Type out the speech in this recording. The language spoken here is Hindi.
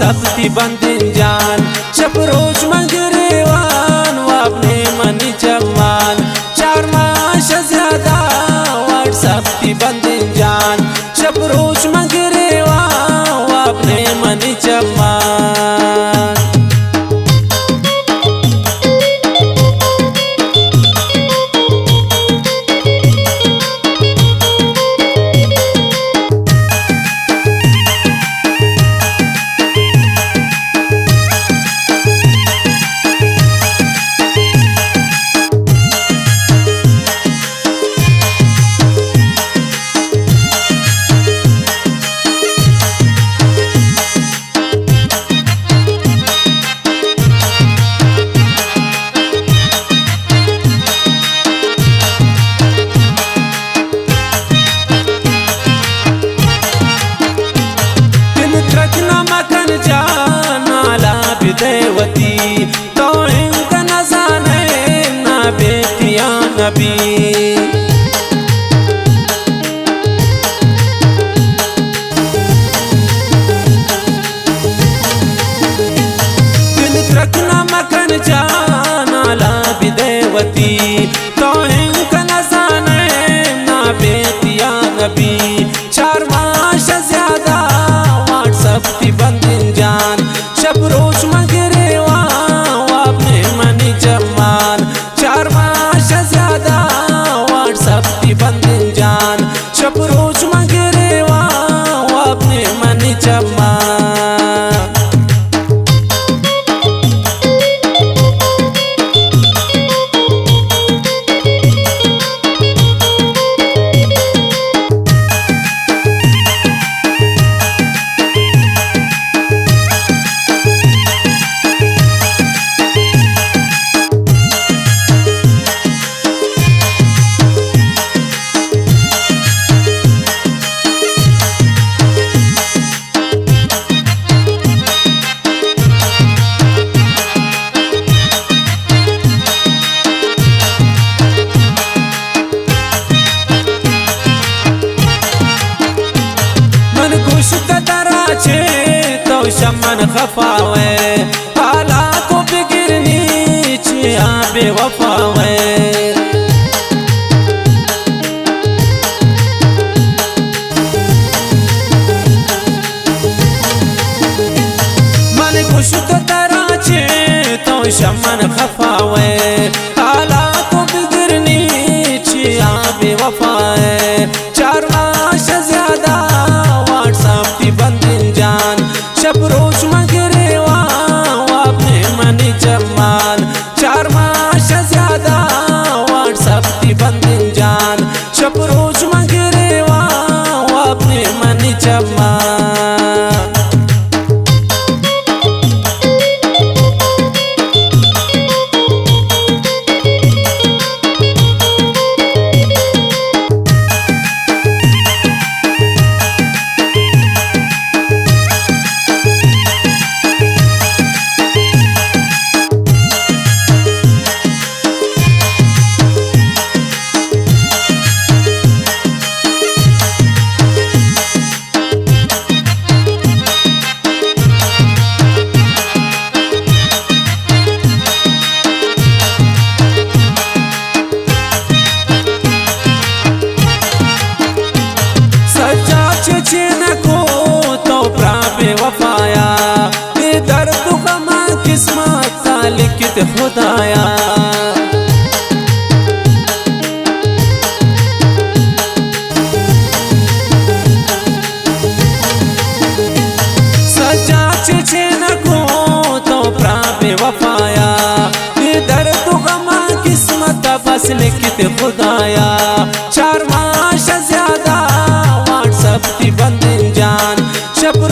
व्हाट्सएप ती बंदिन जान शब रोज मंगरेवान वो अपने मनी जवान 4 माह से ज्यादा व्हाट्सएप ती बंदिन जान शब रोज मंगरेवान वो अपने मनी जवान। देवती तो इनका नजाने ना बेटिया नबी दिल रखना मखन जाना ला भी देवती तो इनका नजाने ना बेटिया नबी 4 माह से ज्यादा व्हाट्सएप ती बंदिन जान शब रोज मंगरेवा वो अपने मनी जवान 4 माह से ज्यादा व्हाट्सएप ती बंदिन जान शब रोज मंगरेवा वो अपने मनी जवान। तो शमन खफावे हाला को बिगड़नी चिया बेवफावे मन खुश तो तरह छे तो शमन खफावे हाला को बिगड़नी चिया बेवफावे 4 माह से ज्यादा व्हाट्सएप ती बंदिन जान शब रोज मंगरेवा वो अपने मनी जवान 4 माह से ज्यादा व्हाट्सएप ती बंदिन जान शब रोज मंगरेवा वो अपने मनी जवान। वफाया ये दर्द गमा किस्मत का लिखित खुदाया सजा छे न को तो प्राप्य वफाया ये दर्द गमा किस्मत बस लिखित खुदाया 4 माह से ज्यादा व्हाट्सएप ती बंदिन जान शब